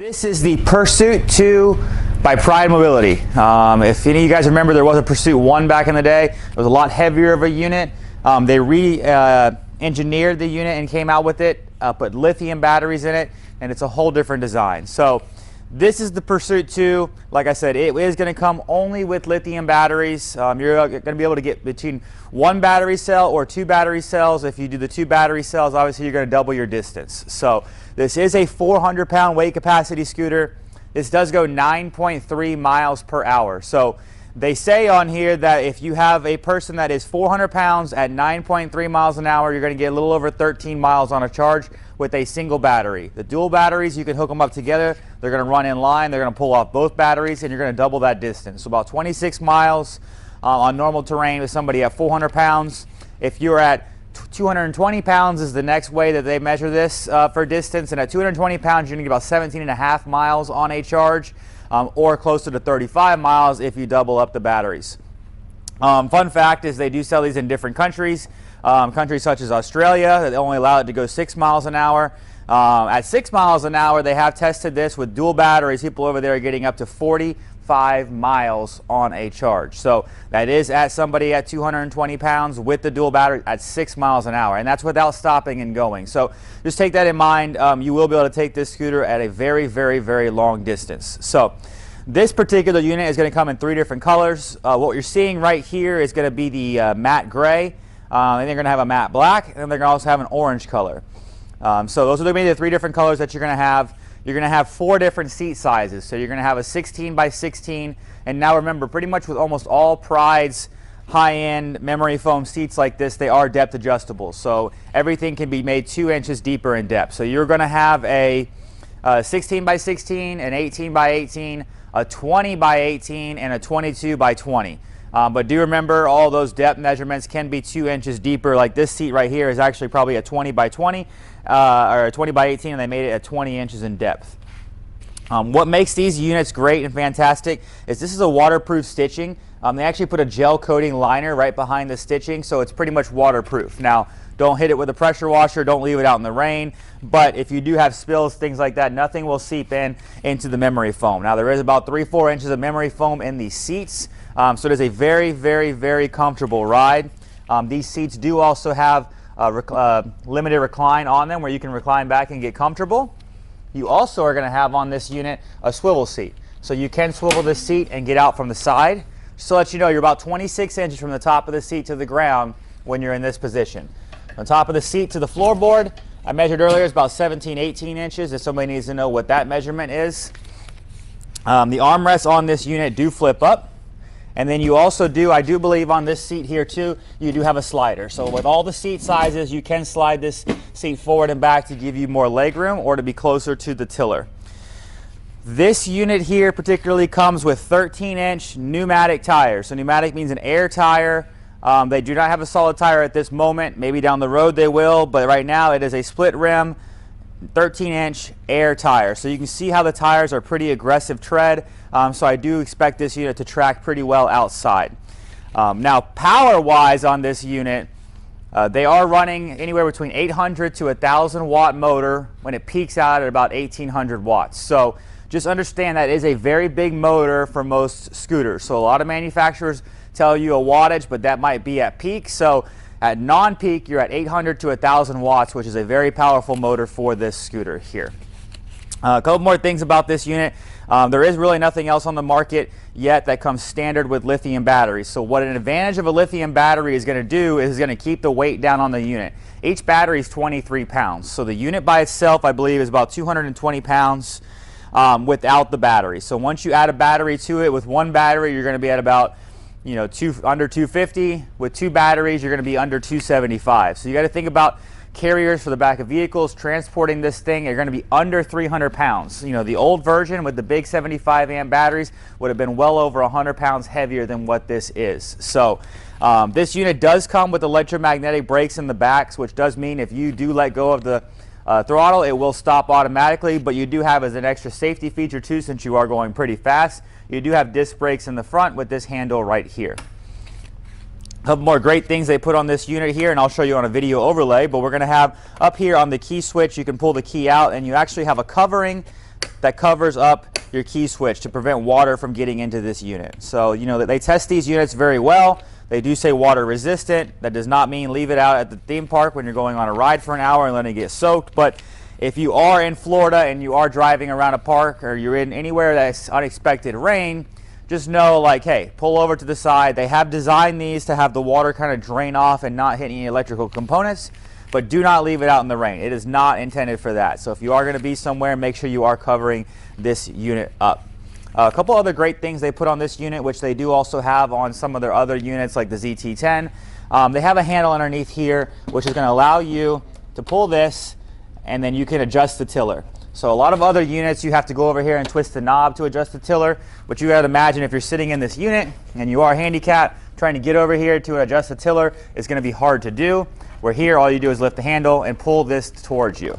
This is the Pursuit 2 by Pride Mobility. If any of you guys remember, there was a Pursuit 1 back in the day. It was a lot heavier of a unit. They re-engineered the unit and came out with it, put lithium batteries in it, and it's a whole different design. So this is the Pursuit 2. Like I said, it is going to come only with lithium batteries. You're going to be able to get between 1 battery cell or 2 battery cells. If you do the 2 battery cells, obviously you're going to double your distance. So this is a 400-pound weight capacity scooter. This does go 9.3 miles per hour. So they say on here that if you have a person that is 400 pounds at 9.3 miles an hour, you're going to get a little over 13 miles on a charge with a single battery. The dual batteries, you can hook them up together. They're going to run in line. They're going to pull off both batteries, and you're going to double that distance. So about 26 miles on normal terrain with somebody at 400 pounds. If you're at 220 pounds is the next way that they measure this for distance, and at 220 pounds you're going to get about 17.5 miles on a charge, or closer to 35 miles if you double up the batteries. Fun fact is they do sell these in different countries. Countries such as Australia, they only allow it to go 6 miles an hour. At 6 miles an hour, they have tested this with dual batteries. People over there are getting up to 45 miles on a charge. So that is at somebody at 220 pounds with the dual battery at 6 miles an hour, and that's without stopping and going. So just take that in mind. You will be able to take this scooter at a very, very, very long distance. So this particular unit is going to come in 3 different colors. What you're seeing right here is going to be the matte gray, and they're going to have a matte black, and they're going to also have an orange color. So those are going to be the 3 different colors that you're going to have. You're going to have 4 different seat sizes. So you're going to have a 16 by 16. And now remember, pretty much with almost all Pride's high-end memory foam seats like this, they are depth adjustable. So everything can be made 2 inches deeper in depth. So you're going to have a 16 by 16, an 18 by 18, a 20 by 18, and a 22 by 20. But do remember, all those depth measurements can be 2 inches deeper. Like this seat right here is actually probably a 20 by 20 or a 20 by 18, and they made it at 20 inches in depth. What makes these units great and fantastic is this is a waterproof stitching. They actually put a gel coating liner right behind the stitching, so it's pretty much waterproof. Now, don't hit it with a pressure washer, don't leave it out in the rain, but if you do have spills, things like that, nothing will seep into the memory foam. Now, there is about 3-4 inches of memory foam in these seats, so it is a very, very, very comfortable ride. These seats do also have limited recline on them where you can recline back and get comfortable. You also are going to have on this unit a swivel seat. So you can swivel this seat and get out from the side. Just to let you know, you're about 26 inches from the top of the seat to the ground when you're in this position. On top of the seat to the floorboard, I measured earlier, is about 17-18 inches if somebody needs to know what that measurement is. The armrests on this unit do flip up. And then you also do, I do believe on this seat here too, you do have a slider. So with all the seat sizes, you can slide this seat forward and back to give you more leg room or to be closer to the tiller. This unit here particularly comes with 13-inch pneumatic tires. So pneumatic means an air tire. They do not have a solid tire at this moment. Maybe down the road they will, but right now it is a split rim 13-inch air tire. So you can see how the tires are pretty aggressive tread. So I do expect this unit to track pretty well outside. Now, power-wise on this unit, they are running anywhere between 800 to 1,000 watt motor when it peaks out at about 1,800 watts. So just understand that is a very big motor for most scooters. So a lot of manufacturers tell you a wattage, but that might be at peak. So at non-peak, you're at 800 to 1,000 watts, which is a very powerful motor for this scooter here. A couple more things about this unit. There is really nothing else on the market yet that comes standard with lithium batteries. So what an advantage of a lithium battery is going to do is going to keep the weight down on the unit. Each battery is 23 pounds. So the unit by itself, I believe, is about 220 pounds without the battery. So once you add a battery to it, with 1 battery, you're going to be at about under 250. With 2 batteries, you're going to be under 275. So you got to think about carriers for the back of vehicles transporting this thing are going to be under 300 pounds. The old version with the big 75 amp batteries would have been well over 100 pounds heavier than what this is. So this unit does come with electromagnetic brakes in the backs, which does mean if you do let go of the throttle, it will stop automatically, but you do have, as an extra safety feature too, since you are going pretty fast, you do have disc brakes in the front with this handle right here. A couple more great things they put on this unit here, and I'll show you on a video overlay, but we're going to have up here on the key switch, you can pull the key out, and you actually have a covering that covers up your key switch to prevent water from getting into this unit. So, you know, they test these units very well. They do say water resistant. That does not mean leave it out at the theme park when you're going on a ride for an hour and letting it get soaked. But if you are in Florida and you are driving around a park, or you're in anywhere that's unexpected rain, just know, like, hey, pull over to the side. They have designed these to have the water kind of drain off and not hit any electrical components, but do not leave it out in the rain. It is not intended for that. So if you are going to be somewhere, make sure you are covering this unit up. A couple other great things they put on this unit, which they do also have on some of their other units like the ZT10. They have a handle underneath here, which is going to allow you to pull this, and then you can adjust the tiller. So a lot of other units, you have to go over here and twist the knob to adjust the tiller, but you got to imagine if you're sitting in this unit and you are handicapped, trying to get over here to adjust the tiller is going to be hard to do. Where here, all you do is lift the handle and pull this towards you.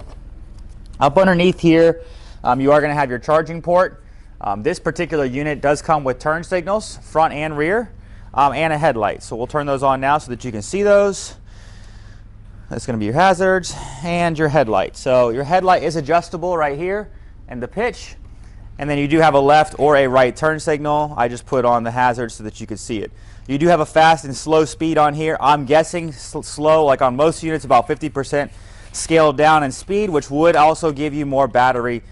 Up underneath here, you are going to have your charging port. This particular unit does come with turn signals, front and rear, and a headlight. So we'll turn those on now so that you can see those. That's going to be your hazards and your headlight. So your headlight is adjustable right here and the pitch. And then you do have a left or a right turn signal. I just put on the hazards so that you could see it. You do have a fast and slow speed on here. I'm guessing slow, like on most units, about 50% scaled down in speed, which would also give you more battery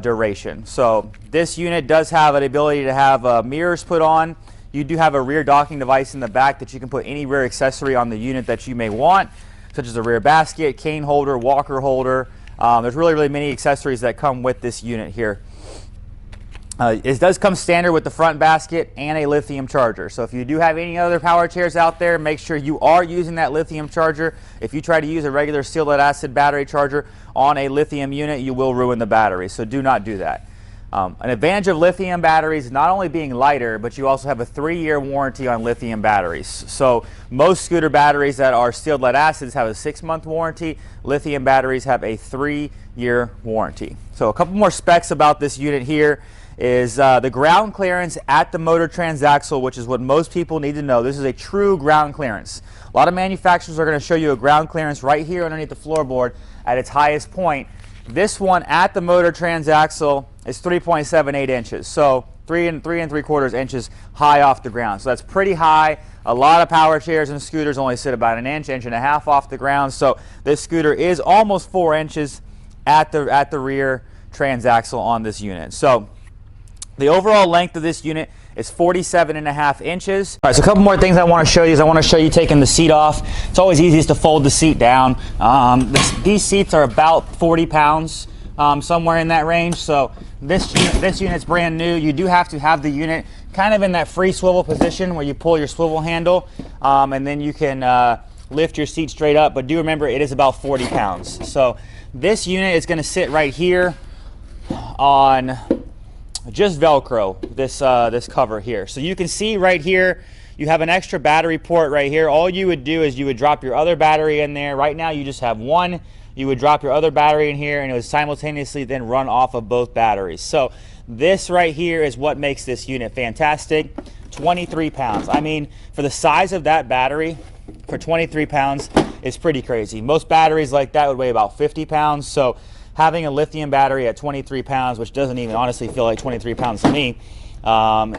duration. So this unit does have an ability to have mirrors put on. You do have a rear docking device in the back that you can put any rear accessory on the unit that you may want, such as a rear basket, cane holder, walker holder. There's really many accessories that come with this unit here. It does come standard with the front basket and a lithium charger. So if you do have any other power chairs out there, make sure you are using that lithium charger. If you try to use a regular steel lead acid battery charger on a lithium unit, you will ruin the battery. So do not do that. An advantage of lithium batteries is not only being lighter, but you also have a 3-year warranty on lithium batteries. So most scooter batteries that are steel lead acids have a 6-month warranty. Lithium batteries have a 3-year warranty. So a couple more specs about this unit here is the ground clearance at the motor transaxle, which is what most people need to know. This is a true ground clearance. A lot of manufacturers are going to show you a ground clearance right here underneath the floorboard at its highest point. This one at the motor transaxle is 3.78 inches, so 3 3/4 inches high off the ground. So that's pretty high. A lot of power chairs and scooters only sit about an inch, inch and a half off the ground. So this scooter is almost 4 inches at the rear transaxle on this unit. So the overall length of this unit is 47.5 inches. All right, so a couple more things I want to show you is I want to show you taking the seat off. It's always easiest to fold the seat down. These seats are about 40 pounds, somewhere in that range. So this unit's brand new. You do have to have the unit kind of in that free swivel position where you pull your swivel handle, and then you can lift your seat straight up. But do remember, it is about 40 pounds. So this unit is going to sit right here on just Velcro, this cover here. So you can see right here, you have an extra battery port right here. All you would do is you would drop your other battery in there. Right now you just have one. You would drop your other battery in here and it would simultaneously then run off of both batteries. So this right here is what makes this unit fantastic. 23 pounds. I mean, for the size of that battery, for 23 pounds is pretty crazy. Most batteries like that would weigh about 50 pounds. So having a lithium battery at 23 pounds, which doesn't even honestly feel like 23 pounds to me,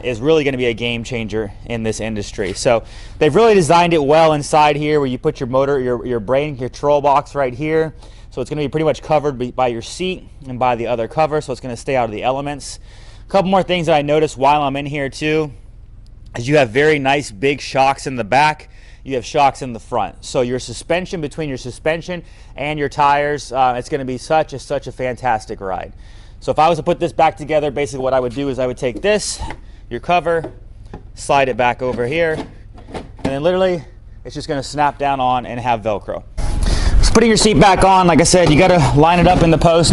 is really going to be a game changer in this industry. So they've really designed it well inside here where you put your motor, your brain control box right here. So it's going to be pretty much covered by your seat and by the other cover, so it's going to stay out of the elements. A couple more things that I noticed while I'm in here too is you have very nice big shocks in the back. You have shocks in the front. So your suspension, between your suspension and your tires, it's going to be such a fantastic ride. So if I was to put this back together, basically what I would do is I would take this, your cover, slide it back over here, and then literally it's just going to snap down on and have Velcro. So putting your seat back on, like I said, you got to line it up in the post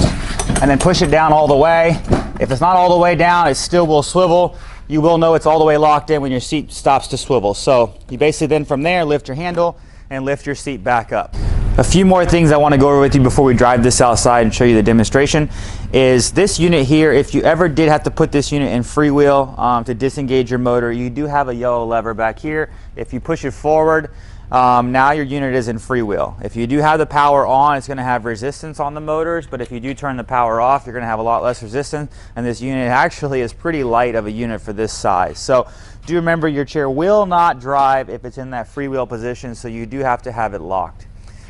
and then push it down all the way. If it's not all the way down, it still will swivel. You will know it's all the way locked in when your seat stops to swivel. So you basically then from there lift your handle and lift your seat back up. A few more things I want to go over with you before we drive this outside and show you the demonstration is this unit here. If you ever did have to put this unit in freewheel to disengage your motor, you do have a yellow lever back here. If you push it forward, now your unit is in freewheel. If you do have the power on, it's going to have resistance on the motors, but if you do turn the power off, you're going to have a lot less resistance, and this unit actually is pretty light of a unit for this size. So do remember, your chair will not drive if it's in that freewheel position, so you do have to have it locked.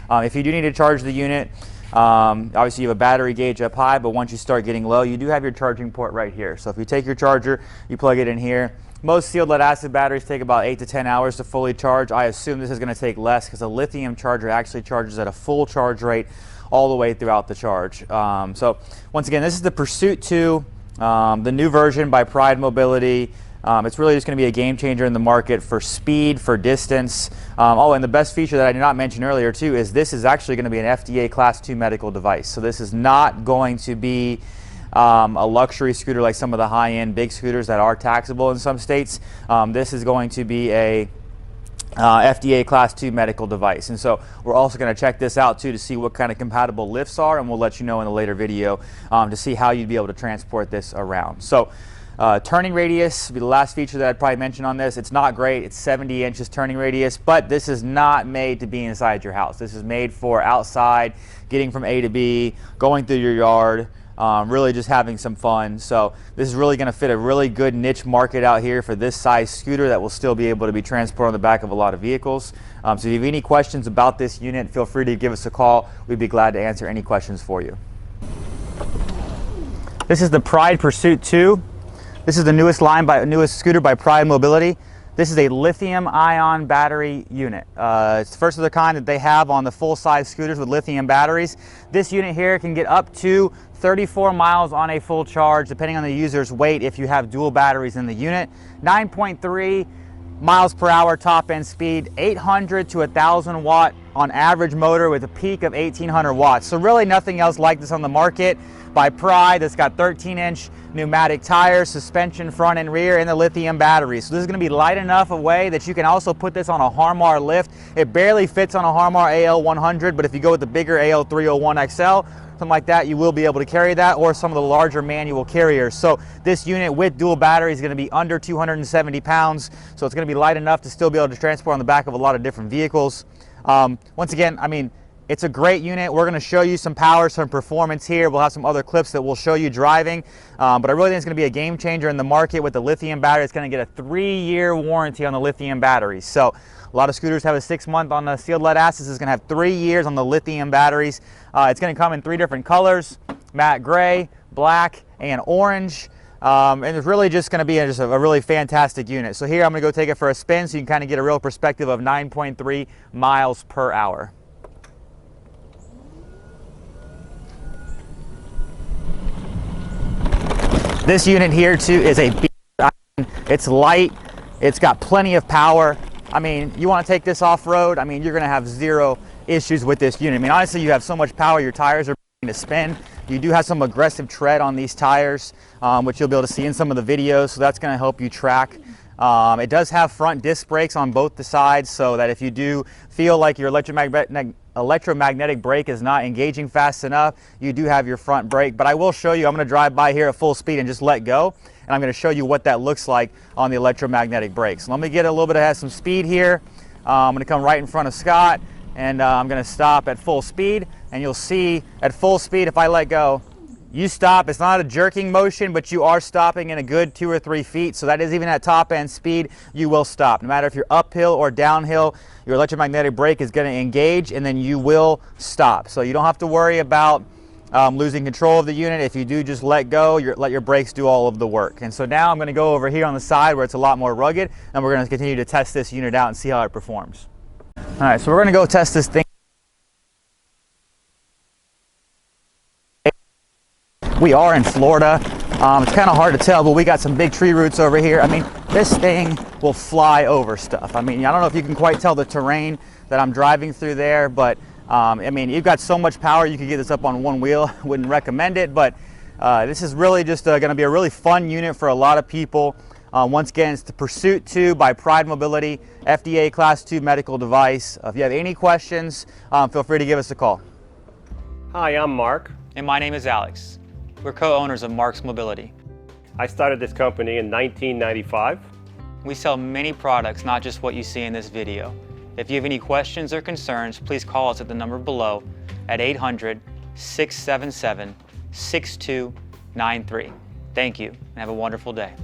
If you do need to charge the unit, obviously you have a battery gauge up high, but once you start getting low, you do have your charging port right here. So if you take your charger, you plug it in here. Most sealed lead acid batteries take about 8 to 10 hours to fully charge. I assume this is going to take less because a lithium charger actually charges at a full charge rate all the way throughout the charge. So once again, this is the Pursuit 2, the new version by Pride Mobility. It's really just going to be a game changer in the market for speed, for distance. Oh, and the best feature that I did not mention earlier too is this is actually going to be an FDA Class II medical device. So this is not going to be a luxury scooter like some of the high-end big scooters that are taxable in some states. This is going to be a FDA Class II medical device, and so we're also going to check this out too to see what kind of compatible lifts are, and we'll let you know in a later video to see how you'd be able to transport this around. So turning radius will be the last feature that I'd probably mention on this. It's not great. It's 70 inches turning radius, but this is not made to be inside your house. This is made for outside, getting from A to B, going through your yard, really just having some fun. So this is really going to fit a really good niche market out here for this size scooter that will still be able to be transported on the back of a lot of vehicles. So if you have any questions about this unit, feel free to give us a call. We'd be glad to answer any questions for you. This is the Pride Pursuit 2. This is the newest scooter by Pride Mobility. This is a lithium-ion battery unit. It's the first of the kind that they have on the full-size scooters with lithium batteries. This unit here can get up to 34 miles on a full charge, depending on the user's weight if you have dual batteries in the unit. 9.3 miles per hour top end speed, 800 to 1,000 watt on average motor with a peak of 1,800 watts. So really nothing else like this on the market by Pride. It's got 13-inch pneumatic tires, suspension front and rear, and the lithium batteries. So this is going to be light enough away that you can also put this on a Harmar lift. It barely fits on a Harmar AL100, but if you go with the bigger AL301XL, something like that, you will be able to carry that, or some of the larger manual carriers. So this unit with dual battery is going to be under 270 pounds, so it's going to be light enough to still be able to transport on the back of a lot of different vehicles. Once again, I mean, it's a great unit. We're going to show you some power, some performance here. We'll have some other clips that we'll show you driving. But I really think it's going to be a game changer in the market with the lithium battery. It's going to get a 3-year warranty on the lithium batteries. So a lot of scooters have a 6-month on the sealed lead acid. This is going to have 3 years on the lithium batteries. It's going to come in 3 different colors: matte gray, black, and orange. And it's really just going to be just a really fantastic unit. So here I'm going to go take it for a spin so you can kind of get a real perspective of 9.3 miles per hour. This unit here too is a beast. It's light, it's got plenty of power. I mean, you want to take this off-road, I mean, you're going to have zero issues with this unit. I mean, honestly, you have so much power, your tires are to spin. You do have some aggressive tread on these tires, which you'll be able to see in some of the videos, so that's going to help you track. It does have front disc brakes on both the sides, so that if you do feel like your electromagnetic brake is not engaging fast enough, you do have your front brake. But I will show you, I'm going to drive by here at full speed and just let go, and I'm going to show you what that looks like on the electromagnetic brakes. So let me get a little bit of some speed here. I'm going to come right in front of Scott, and I'm going to stop at full speed, and you'll see at full speed, if I let go, you stop. It's not a jerking motion, but you are stopping in a good 2 or 3 feet. So that is even at top end speed, you will stop. No matter if you're uphill or downhill, your electromagnetic brake is going to engage, and then you will stop. So you don't have to worry about losing control of the unit. If you do just let go, let your brakes do all of the work. And so now I'm going to go over here on the side where it's a lot more rugged, and we're going to continue to test this unit out and see how it performs. All right, so we're going to go test this thing. We are in Florida. It's kind of hard to tell, but we got some big tree roots over here. I mean, this thing will fly over stuff. I mean, I don't know if you can quite tell the terrain that I'm driving through there, but I mean, you've got so much power, you could get this up on one wheel. Wouldn't recommend it, but this is really just going to be a really fun unit for a lot of people. Once again, it's the Pursuit 2 by Pride Mobility, FDA Class II medical device. If you have any questions, feel free to give us a call. Hi, I'm Mark. And my name is Alex. We're co-owners of Marc's Mobility. I started this company in 1995. We sell many products, not just what you see in this video. If you have any questions or concerns, please call us at the number below at 800-677-6293. Thank you, and have a wonderful day.